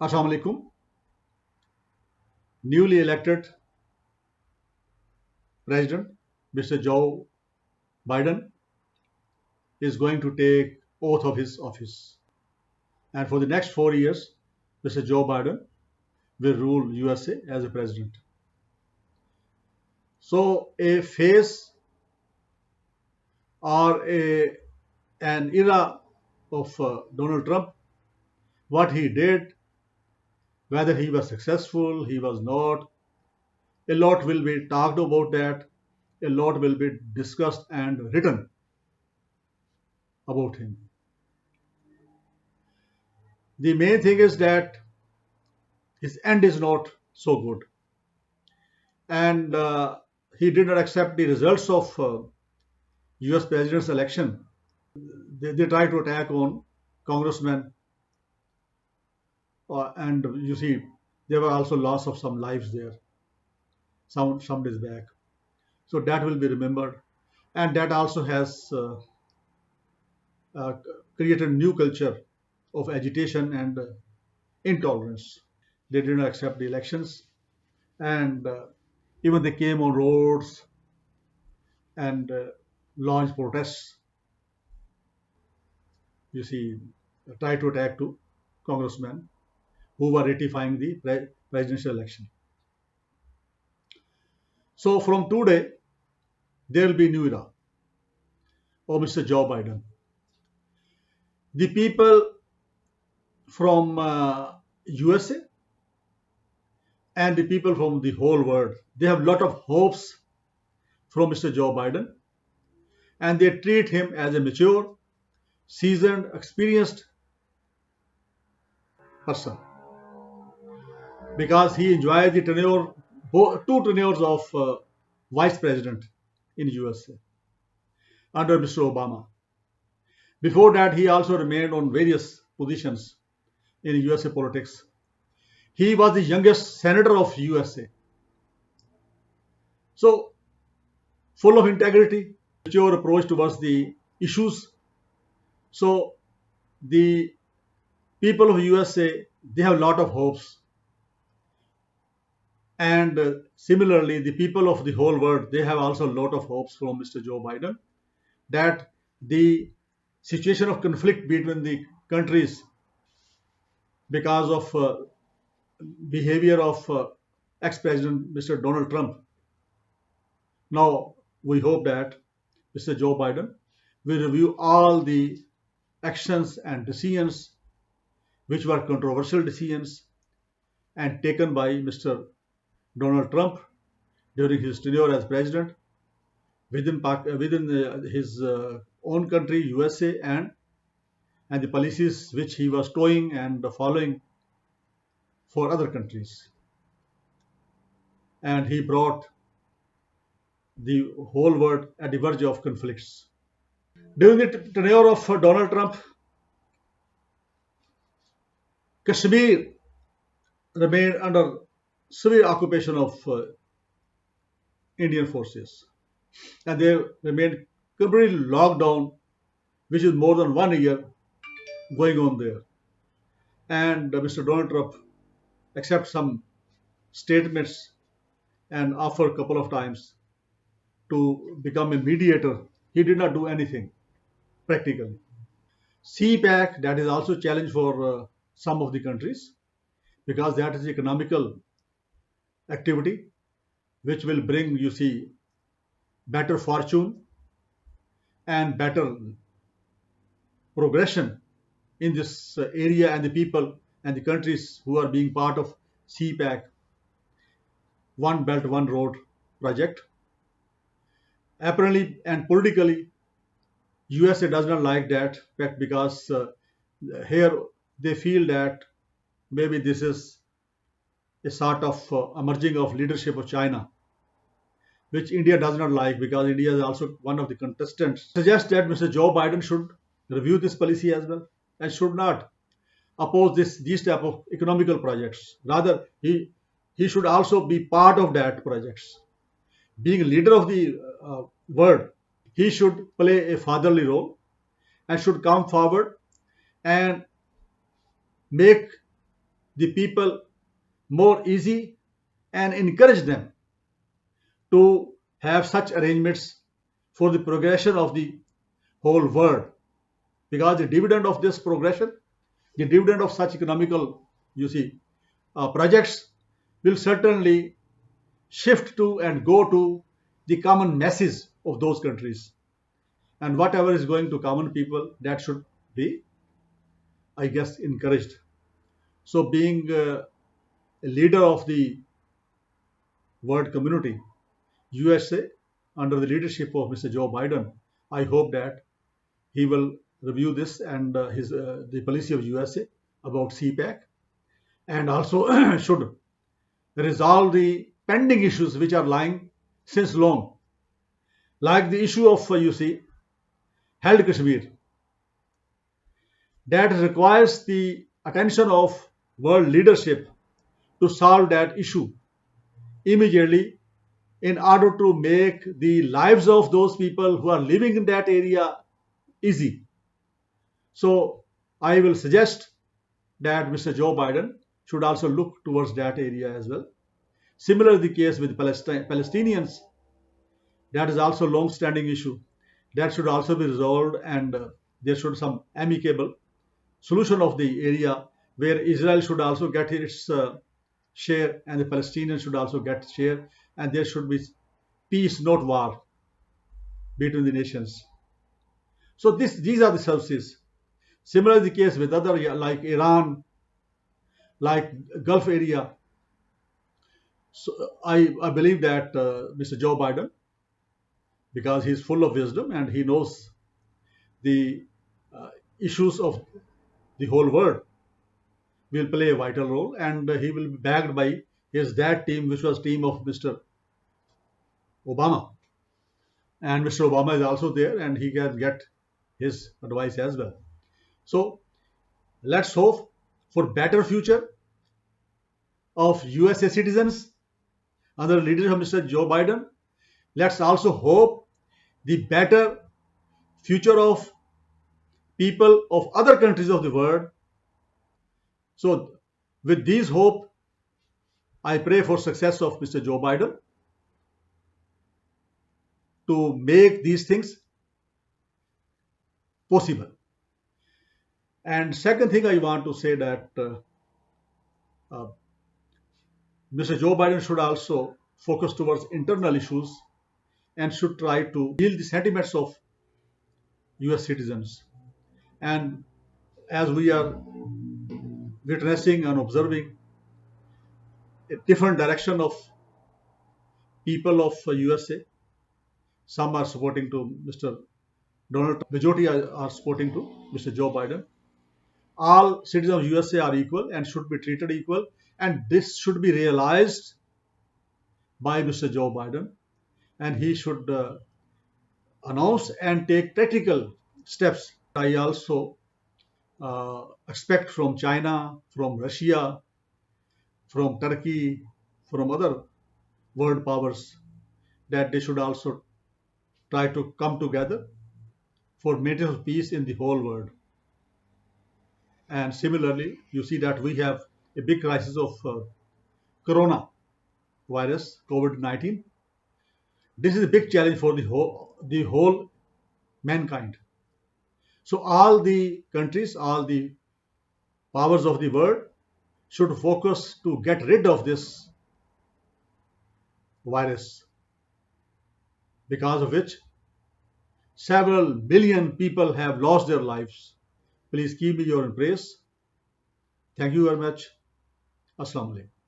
Assalamu alaikum. Newly elected President Mr. Joe Biden is going to take oath of his office. And for the next 4 years, Mr. Joe Biden will rule USA as a president. So a phase or an era of Donald Trump, what he did, whether he was successful, he was not, a lot will be talked about that, a lot will be discussed and written about him. The main thing is that his end is not so good. And he did not accept the results of US president's election. They tried to attack on congressmen, and you see, there were also loss of some lives there, some days back. So that will be remembered. And that also has uh, created a new culture of agitation and intolerance. They did not accept the elections, and even they came on roads and launched protests. You see, try to attack to congressmen who were ratifying the presidential election. So from today, there will be new era of Mr. Joe Biden. The people from USA and the people from the whole world, they have a lot of hopes from Mr. Joe Biden, and they treat him as a mature, seasoned, experienced person because he enjoyed the tenure, two tenures of vice president in USA under Mr. Obama. Before that, he also remained on various positions in USA politics. He was the youngest senator of USA. So, full of integrity, mature approach towards the issues. So, the people of USA, they have a lot of hopes. And similarly, the people of the whole world, they have also a lot of hopes from Mr. Joe Biden that the situation of conflict between the countries because of behavior of ex-president Mr. Donald Trump. Now we hope that Mr. Joe Biden will review all the actions and decisions which were controversial decisions and taken by Mr. Donald Trump during his tenure as president within his own country USA and the policies which he was toeing and following for other countries. And he brought the whole world at the verge of conflicts. During the tenure of Donald Trump, Kashmir remained under severe occupation of Indian forces, and they remained completely locked down, which is more than 1 year going on there. And Mr. Donald Trump accepted some statements and offered a couple of times to become a mediator. He did not do anything practically. CPAC, that is also a challenge for some of the countries because that is economical activity which will bring, you see, better fortune and better progression in this area, and the people and the countries who are being part of CPAC, One Belt, One Road project. Apparently and politically, USA does not like that fact because here they feel that maybe this is a sort of emerging of leadership of China, which India does not like because India is also one of the contestants. Suggest that Mr. Joe Biden should review this policy as well and should not oppose these type of economical projects. Rather, he should also be part of that projects. Being a leader of the world, he should play a fatherly role and should come forward and make the people more easy and encourage them to have such arrangements for the progression of the whole world, because the dividend of this progression, the dividend of such economical, you see, projects will certainly shift to and go to the common masses of those countries, and whatever is going to common people, that should be, I guess, encouraged. So being a leader of the world community, USA, under the leadership of Mr. Joe Biden, I hope that he will review this and his the policy of USA about CPAC, and also should resolve the pending issues which are lying since long, like the issue of you see held Kashmir, that requires the attention of world leadership to solve that issue immediately, in order to make the lives of those people who are living in that area easy. So I will suggest that Mr. Joe Biden should also look towards that area as well. Similar the case with Palestinians, that is also a long-standing issue. That should also be resolved, and there should some amicable solution of the area where Israel should also get its share and the Palestinians should also get share, and there should be peace, not war, between the nations. So these are the services. Similar the case with other like Iran, like Gulf area. So I believe that Mr. Joe Biden, because he's full of wisdom and he knows the uh, issues of the whole world, will play a vital role, and he will be backed by his that team, which was team of Mr. Obama, and Mr. Obama is also there, and he can get his advice as well. So let's hope for better future of USA citizens under the leadership of Mr. Joe Biden. Let's also hope the better future of people of other countries of the world. So with these hope, I pray for success of Mr. Joe Biden to make these things possible. And second thing I want to say that uh, Mr. Joe Biden should also focus towards internal issues and should try to heal the sentiments of US citizens. And as we are witnessing and observing a different direction of people of USA, some are supporting to Mr. Donald Trump, majority are supporting to Mr. Joe Biden. All citizens of USA are equal and should be treated equal, and this should be realized by Mr. Joe Biden, and he should announce and take practical steps. I also expect from China, from Russia, from Turkey, from other world powers, that they should also try to come together for maintenance of peace in the whole world. And similarly, you see that we have a big crisis of corona virus, COVID-19. This is a big challenge for the whole mankind. So all the countries, all the powers of the world should focus to get rid of this virus, because of which several million people have lost their lives. Please keep me your praise. Thank you very much. Assalamu alaikum.